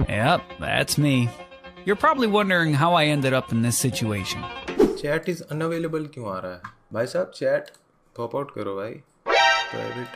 Yep, that's me. You're probably wondering how I ended up in this situation. Chat is unavailable क्यों आ रहा है भाई साहब? Chat pop out करो भाई, प्राइवेट।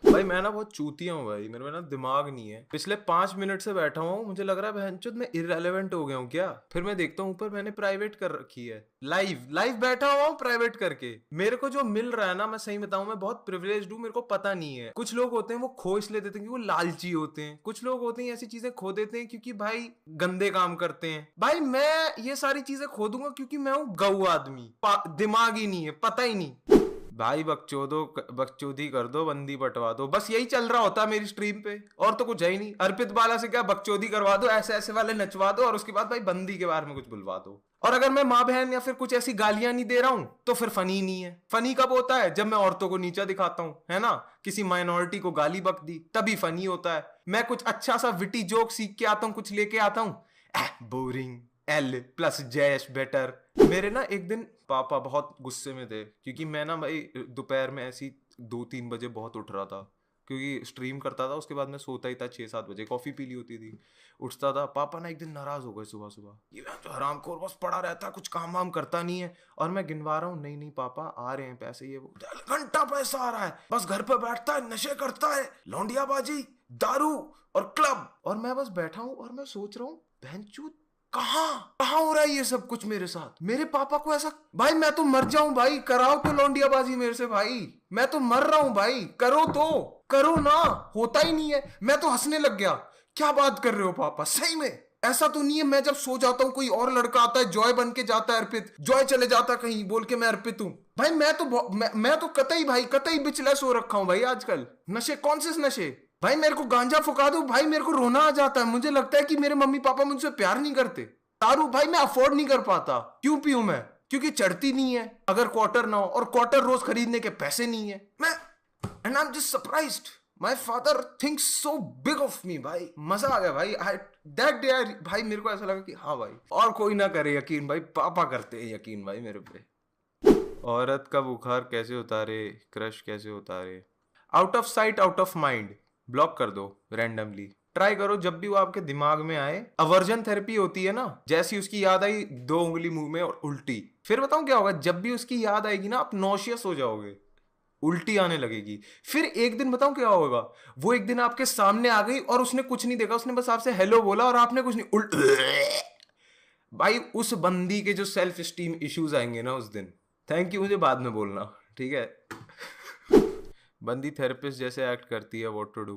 भाई मैं ना बहुत चूतिया हूँ भाई, मेरे में ना दिमाग नहीं है। पिछले 5 मिनट से बैठा हूँ, मुझे लग रहा है बहनचोद मैं इररेलेवेंट हो गया हूँ क्या। फिर मैं देखता हूँ ऊपर मैंने प्राइवेट कर रखी है, लाइव बैठा हुआ हूँ प्राइवेट करके। मेरे को जो मिल रहा है ना, मैं सही बताऊँ, मैं बहुत प्रिविलेज्ड हूँ, मेरे को पता नहीं है। कुछ लोग होते हैं वो खो इसलिए देते हैं कि वो लालची होते हैं, कुछ लोग होते हैं ऐसी चीजें खो देते हैं क्योंकि भाई गंदे काम करते हैं। भाई मैं ये सारी चीजें खो दूंगा क्योंकि मैं हूँ गऊ आदमी, दिमाग ही नहीं है, पता ही नहीं। भाई बकचोदी कर दो, बंदी पटवा दो, बस यही चल रहा होता है मेरी स्ट्रीम पे, और तो कुछ है ही नहीं। अर्पित बाला से क्या बकचोदी करवा दो, ऐसे ऐसे वाले नचवा दो, और उसके बाद भाई बंदी के बारे में कुछ बुलवा दो। और अगर मैं माँ बहन या फिर कुछ ऐसी गालियां नहीं दे रहा हूं तो फिर फनी नहीं है। फनी कब होता है? जब मैं औरतों को नीचा दिखाता हूं, है ना, किसी माइनॉरिटी को गाली बक दी, तभी फनी होता है। मैं कुछ अच्छा सा विटी जोक सीख के आता हूं, कुछ लेके आता हूं, boring, L plus Jaish better. मेरे ना एक दिन पापा बहुत गुस्से में थे क्योंकि मैं ना भाई दोपहर में ऐसी 2-3 बजे बहुत उठ रहा था, क्योंकि स्ट्रीम करता था, उसके बाद मैं सोता ही था 6-7 बजे, कॉफी पी ली होती थी, उठता था। पापा ना एक दिन नाराज हो गए सुबह सुबह, ये तो हरामखोर बस पड़ा रहता है, कुछ काम वाम करता नहीं है। और मैं गिनवा रहा हूँ, नहीं नहीं पापा आ रहे हैं पैसे, ये वो घंटा पैसा आ रहा है, बस घर पे बैठता है, नशे करता है, लौंडियाबाजी, दारू और क्लब। और मैं बस बैठा हूँ और मैं सोच रहा हूँ बहनचोद कहाँ हो रहा है ये सब कुछ मेरे साथ। मेरे पापा को ऐसा, भाई मैं तो मर जाऊं भाई, कराओ तो लौंडियाबाजी मेरे से भाई, मैं तो मर रहा हूं भाई, करो तो करो ना, होता ही नहीं है। मैं तो हंसने लग गया, क्या बात कर रहे हो पापा, सही में ऐसा तो नहीं है। मैं जब सो जाता हूँ कोई और लड़का आता है, जॉय बन के जाता है, अर्पित जॉय चले जाता है कहीं, बोल के मैं अर्पित हूँ। भाई मैं तो कतई भाई कतई बिचलेस हो रखा हूँ भाई आजकल। नशे, कौन से नशे भाई? मेरे को गांजा फुका दो भाई, मेरे को रोना आ जाता है, मुझे लगता है कि मेरे मम्मी पापा मुझसे प्यार नहीं करते। दारू भाई मैं अफोर्ड नहीं कर पाता। क्यों पीऊं मैं? क्योंकि चढ़ती नहीं है अगर क्वार्टर ना हो, और क्वार्टर रोज खरीदने के पैसे नहीं है। मैं and I am just surprised, my father thinks so big of me. भाई मजा आ गया भाई, दैट डे भाई मेरे को ऐसा लगा कि हाँ भाई, और कोई ना करे यकीन भाई, पापा करते हैं यकीन भाई मेरे पे। औरत का बुखार कैसे उतारे, क्रश कैसे उतारे? Out of sight out of mind, block कर दो रैंडमली। ट्राई करो जब भी वो आपके दिमाग में आए। अवर्जन थेरेपी होती है ना, जैसी उसकी याद आई 2 उंगली मुंह में और उल्टी। फिर बताऊं क्या होगा, जब भी उसकी याद आएगी ना आप नॉशियस हो जाओगे, उल्टी आने लगेगी। फिर एक दिन बताऊं क्या होगा, वो एक दिन आपके सामने आ गई और उसने कुछ नहीं देखा, उसने बस आपसे हेलो बोला और आपने कुछ नहीं भाई उस बंदी के जो सेल्फ स्टीम इश्यूज आएंगे ना उस दिन, थैंक यू मुझे बाद में बोलना, ठीक है। बंदी थेरेपिस्ट जैसे एक्ट करती है, व्हाट टू डू।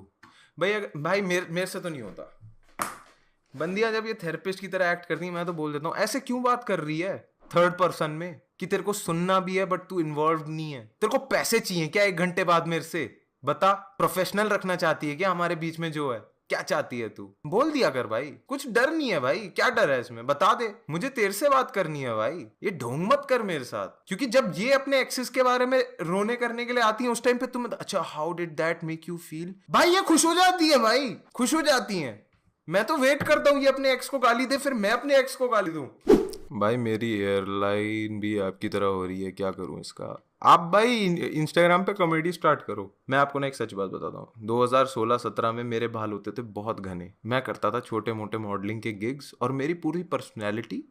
भाई मेरे से तो नहीं होता। बंदियां जब ये थेरेपिस्ट की तरह एक्ट करती है, मैं तो बोल देता हूँ ऐसे क्यों बात कर रही है थर्ड पर्सन में, कि तेरे को सुनना भी है बट तू इन्वॉल्व नहीं है। तेरे को पैसे चाहिए क्या 1 घंटे बाद मेरे से? बता, प्रोफेशनल रखना चाहती है क्या हमारे बीच में जो है? क्या चाहती है तू? बोल दिया कर भाई, कुछ डर नहीं है भाई, क्या डर है इसमें? बता दे, मुझे तेरे से बात करनी है भाई, ये ढोंग मत कर मेरे साथ। क्योंकि जब ये अपने एक्सेस के बारे में रोने करने के लिए आती है, उस टाइम पे तुम अच्छा how did that make you feel, भाई ये खुश हो जाती है भाई, खुश हो जाती है। मैं तो वेट करता हूँ ये अपने एक्स को गाली दे, फिर मैं अपने एक्स को गाली दूं। भाई मेरी एयरलाइन भी आपकी तरह हो रही है, क्या करूं इसका? आप भाई इंस्टाग्राम पे कॉमेडी स्टार्ट करो। मैं आपको ना एक सच बात बताता हूँ, 2016-17 में मेरे बाल होते थे बहुत घने, मैं करता था छोटे मोटे मॉडलिंग के गिग्स, और मेरी पूरी पर्सनैलिटी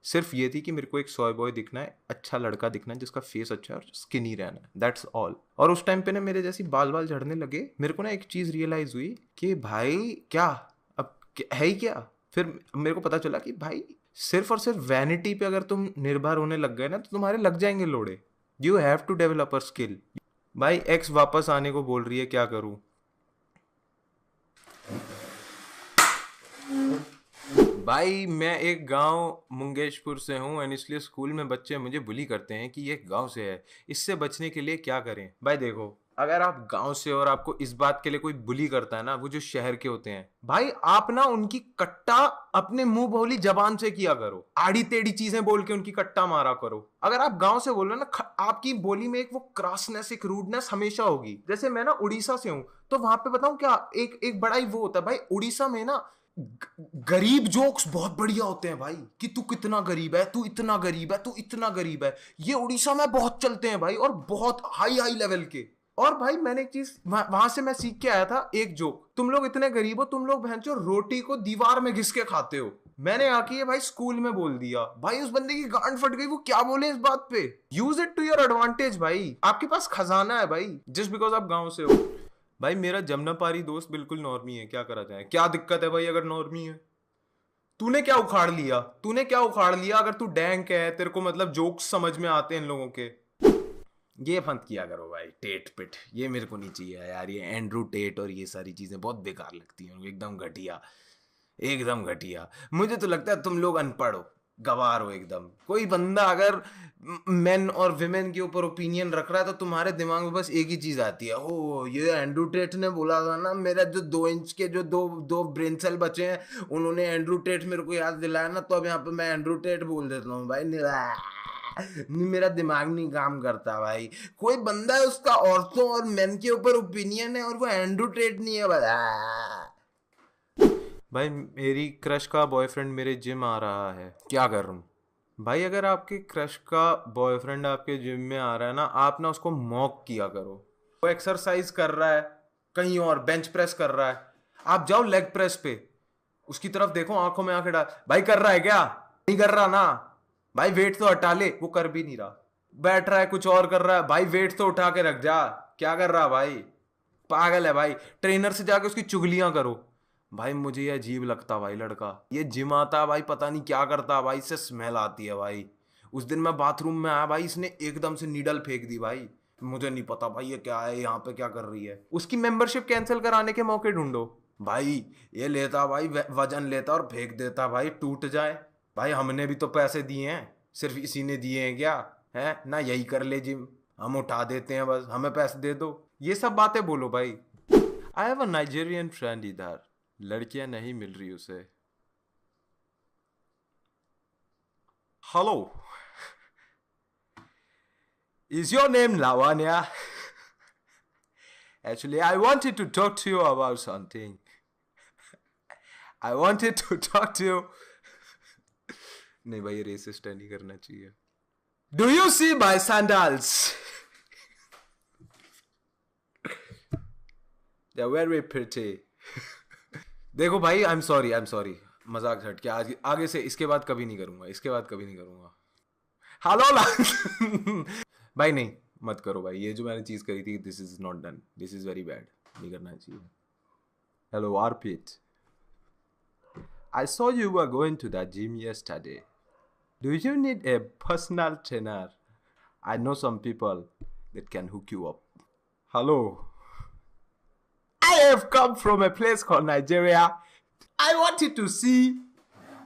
सिर्फ ये थी कि मेरे को एक सॉय बॉय दिखना है, अच्छा लड़का दिखना है जिसका फेस अच्छा है और स्किनी रहना है, दैट्स ऑल। और उस टाइम पे ना मेरे जैसी बाल झड़ने लगे, मेरे को ना एक चीज़ रियलाइज हुई कि भाई क्या अब है ही क्या। फिर मेरे को पता चला कि भाई सिर्फ और सिर्फ वैनिटी पे अगर तुम निर्भर होने लग गए ना तो तुम्हारे लग जाएंगे लोड़े। You have to develop a skill. भाई एक्स वापस आने को बोल रही है, क्या करूं? भाई मैं एक गांव मुंगेशपुर से हूं एंड इसलिए स्कूल में बच्चे मुझे बुली करते हैं कि ये गांव से है। इससे बचने के लिए क्या करें? भाई देखो, अगर आप गांव से और आपको इस बात के लिए कोई बुली करता है ना, वो जो शहर के होते हैं, भाई आप ना उनकी कट्टा अपने मुंह बोली जबान से किया करो, आड़ी टेढ़ी चीजें बोल के उनकी कट्टा मारा करो। अगर आप गांव से बोल रहे हो ना, आपकी बोली में एक वो क्रॉसनेस, एक रूडनेस हमेशा होगी। जैसे मैं ना उड़ीसा से हूं, तो वहां पे बताऊं क्या, एक बड़ा ही वो होता है भाई उड़ीसा में ना, गरीब जोक्स बहुत बढ़िया होते हैं भाई, कि तू कितना गरीब है, तू इतना गरीब है, तू इतना गरीब है। ये उड़ीसा में बहुत चलते हैं भाई, और बहुत हाई हाई लेवल के। और भाई मैंने एक चीज वहां से मैं सीख के आया था, एक जोक, तुम लोग इतने गरीब हो, तुम लोग भैंचो रोटी को दीवार में घिस के खाते हो। मैंने आके ये भाई स्कूल में बोल दिया, भाई उस बंदे की गांड फट गई, वो क्या बोले इस बात पे। Use it to your advantage भाई, आपके पास खजाना है भाई, जस्ट बिकॉज आप गांव से हो। भाई मेरा जमनापारी दोस्त बिल्कुल नॉर्मी है, क्या करा जाए, क्या दिक्कत है भाई अगर नॉर्मी है। तूने क्या उखाड़ लिया, तूने क्या उखाड़ लिया, अगर तू डैंक है, तेरे को मतलब जोक्स समझ में आते हैं इन लोगों के। ये फंत किया करो भाई, टेट पिट, ये मेरे को नहीं चाहिए यार, ये एंड्रू टेट और ये सारी चीजें बहुत बेकार लगती हैं, एकदम घटिया, एकदम घटिया। मुझे तो लगता है तुम लोग अनपढ़ हो, गवार हो एकदम। कोई बंदा अगर मेन और विमेन के ऊपर ओपिनियन रख रहा है तो तुम्हारे दिमाग में बस एक ही चीज आती है, ओ ये एंड्रू टेट ने बोला था ना, मेरा जो 2 इंच के जो दो दो ब्रेन सेल बचे हैं, उन्होंने एंड्रू टेट मेरे को याद दिलाया ना, तो अब यहाँ पे मैं एंड्रू टेट बोल देता हूँ भाई। मेरा दिमाग नहीं काम करता भाई। कोई बंदा है उसका औरतों और मेन के ऊपर ओपिनियन है और वो एंड्रू टेट नहीं है भाई। मेरी क्रश का बॉयफ्रेंड मेरे जिम आ रहा है, क्या कर रहा हूँ भाई। अगर आपके क्रश का बॉयफ्रेंड आपके जिम में आ रहा है ना, आप ना उसको मॉक किया करो। वो एक्सरसाइज कर रहा है कहीं और, बेंच प्रेस कर रहा है, आप जाओ लेग प्रेस पे, उसकी तरफ देखो, आंखों में आंखें डाल, भाई कर रहा है क्या, नहीं कर रहा ना भाई, वेट तो हटा ले, वो कर भी नहीं रहा, बैठ रहा है कुछ और कर रहा है, भाई वेट तो उठा के रख जा, क्या कर रहा भाई, पागल है भाई। ट्रेनर से जाके उसकी चुगलियां करो भाई। मुझे ये अजीब लगता भाई, लड़का ये जिम आता भाई, पता नहीं क्या करता भाई, इससे स्मेल आती है भाई। उस दिन मैं बाथरूम में आया भाई, इसने एकदम से नीडल फेंक दी भाई, मुझे नहीं पता भाई ये क्या है, यहाँ पे क्या कर रही है। उसकी मेंबरशिप कैंसिल कराने के मौके ढूंढो भाई। ये लेता भाई वजन लेता और फेंक देता भाई, टूट जाए भाई। हमने भी तो पैसे दिए हैं, सिर्फ इसी ने दिए हैं क्या, है ना, यही कर ले जिम, हम उठा देते हैं बस, हमें पैसे दे दो, ये सब बातें बोलो भाई। I have a Nigerian friend, इधर लड़कियां नहीं मिल रही उसे। Hello, is your name Lavanya? Actually, I wanted to talk to you about something. I wanted to talk to you. नहीं भाई, रेसिस्ट है, नहीं करना चाहिए। Do you see my sandals? They're very pretty. देखो भाई, I'm sorry, मजाक हट के आगे से इसके बाद कभी नहीं करूंगा, इसके बाद कभी नहीं करूंगा। हेलो भाई नहीं, मत करो भाई, ये जो मैंने चीज करी थी, this is not done, this is very bad, नहीं करना चाहिए। हेलो आरपीट, I saw you were going to that gym yesterday. Do you need a personal trainer? I know some people that can hook you up. Hello. I have come from a place called Nigeria. I wanted to see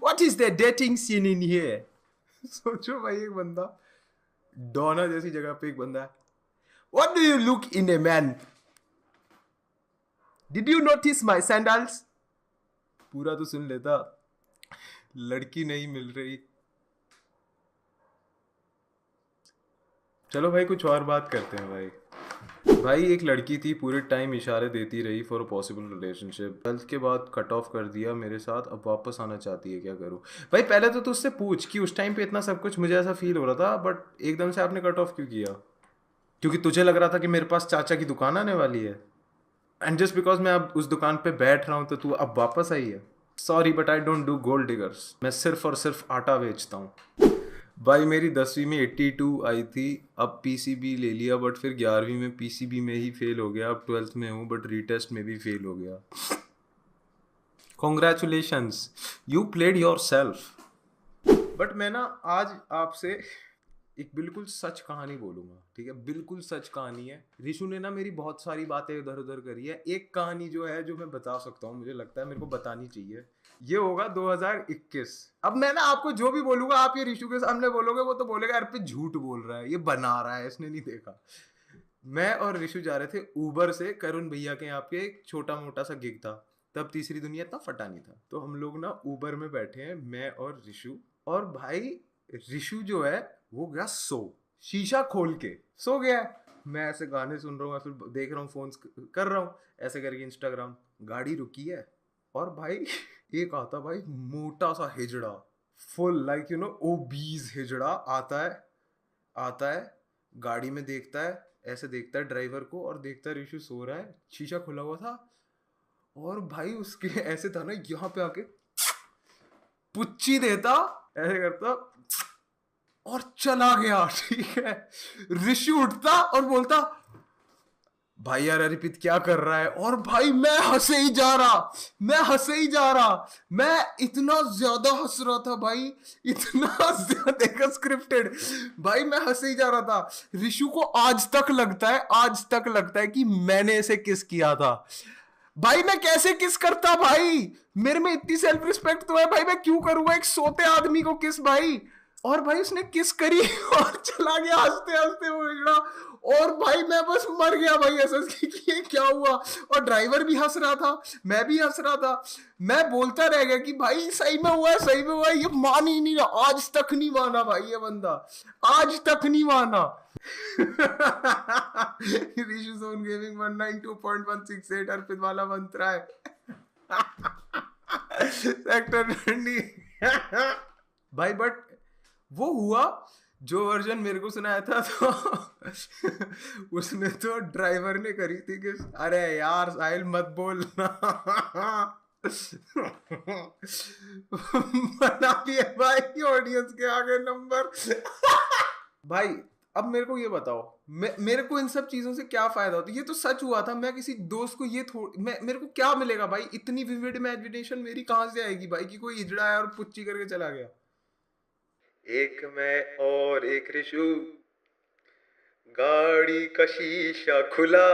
what is the dating scene in here. सोचो भाई, एक बंदा डोना जैसी जगह पे एक बंदा है, What do you look in a man? Did you notice my sandals? पूरा तो सुन लेता, लड़की नहीं मिल रही। चलो भाई कुछ और बात करते हैं भाई। भाई एक लड़की थी, पूरे टाइम इशारे देती रही for a possible relationship, 12th के बाद कट ऑफ कर दिया मेरे साथ, अब वापस आना चाहती है, क्या करूं भाई। पहले तो तू उससे पूछ कि उस टाइम पे इतना सब कुछ मुझे ऐसा फील हो रहा था, बट एकदम से आपने कट ऑफ क्यों किया? क्योंकि तुझे लग रहा था कि मेरे पास चाचा की दुकान आने वाली है, एंड जस्ट बिकॉज मैं अब उस दुकान पे बैठ रहा हूँ तो तू अब वापस आई है। Sorry but I don't do gold diggers, मैं सिर्फ और सिर्फ आटा बेचता हूँ। भाई मेरी 10वीं में 82 आई थी, अब पीसीबी ले लिया, बट फिर 11वीं में पीसीबी में ही फेल हो गया, अब 12th में हूँ बट रीटेस्ट में भी फेल हो गया। Congratulations, you played your self. But मैं ना आज आपसे एक बिल्कुल सच कहानी बोलूंगा, ठीक है, बिल्कुल सच कहानी है। रिशु ने ना मेरी बहुत सारी बातें इधर उधर करी है, एक कहानी जो है जो मैं बता सकता हूँ, मुझे लगता है मेरे को बतानी चाहिए। ये होगा 2021। अब मैं ना आपको जो भी बोलूंगा, आप ये रिशु के सामने बोलोगे, वो तो बोलेगा यार पे झूठ बोल रहा है, ये बना रहा है, इसने नहीं देखा। मैं और रिशु जा रहे थे ऊबर से करुण भैया के यहाँ पे, एक छोटा मोटा सा गिग था, तब तीसरी दुनिया इतना फटा नहीं था, तो हम लोग ना ऊबर में बैठे हैं, मैं और रिशु, और भाई रिशु जो है वो गया सो, शीशा खोल के सो गया। मैं ऐसे गाने सुन रहा हूँ, फिर देख रहा हूँ, फोन कर रहा हूँ ऐसे करके इंस्टाग्राम। गाड़ी रुकी है और भाई एक आता भाई मोटा सा हिजड़ा, full like you know obese हिजड़ा आता है, गाड़ी में देखता है, ऐसे देखता है ड्राइवर को और देखता है ऋषु सो रहा है, शीशा खुला हुआ था, और भाई उसके ऐसे था ना, यहाँ पे आके पुच्ची देता, ऐसे करता और चला गया। ठीक है, ऋषि उठता और बोलता भाई यार अर्पित क्या कर रहा है, और भाई मैं हंसे ही जा रहा, मैं इतना ज्यादा हंस रहा था भाई, इतना ज्यादा, देखा स्क्रिप्टेड भाई, मैं हंसे ही जा रहा था। ऋषु को आज तक लगता है कि मैंने इसे किस किया था। भाई मैं कैसे किस करता भाई, मेरे में इतनी सेल्फ रिस्पेक्ट तो है भाई, मैं क्यों करूंगा एक सोते आदमी को किस भाई। और भाई उसने किस करी और चला गया हंसते हंसते वो बिगड़ा, और भाई मैं बस मर गया भाई हंस के कि ये क्या हुआ। और ड्राइवर भी हंस रहा था, मैं भी हंस रहा था, मैं बोलता रह गया कि भाई सही में हुआ है, ये मान ही नहीं रहा, आज तक नहीं माना भाई ये बंदा, आज तक नहीं माना। ऋषि सोन गेमिंग 192.168 अर्पित वाला मंत्र है। सेक्टर 20। भाई बट वो हुआ जो वर्जन मेरे को सुनाया था, तो उसमें तो ड्राइवर ने करी थी कि अरे यार साहिल मत बोलना। बना दिए भाई ऑडियंस के आगे नंबर। भाई अब मेरे को ये बताओ, मेरे को इन सब चीजों से क्या फायदा होता है, ये तो सच हुआ था, मैं किसी दोस्त को ये मेरे को क्या मिलेगा भाई, इतनी विविड इमेजिनेशन मेरी कहां से आएगी भाई कि कोई हिजड़ा है और पुच्ची करके चला गया। एक मैं और एक ऋषु, गाड़ी का शीशा खुला,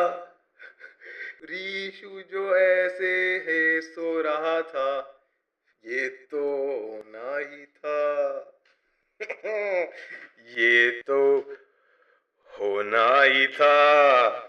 ऋषु जो ऐसे है सो रहा था, ये तो होना ही था। ये तो होना ही था।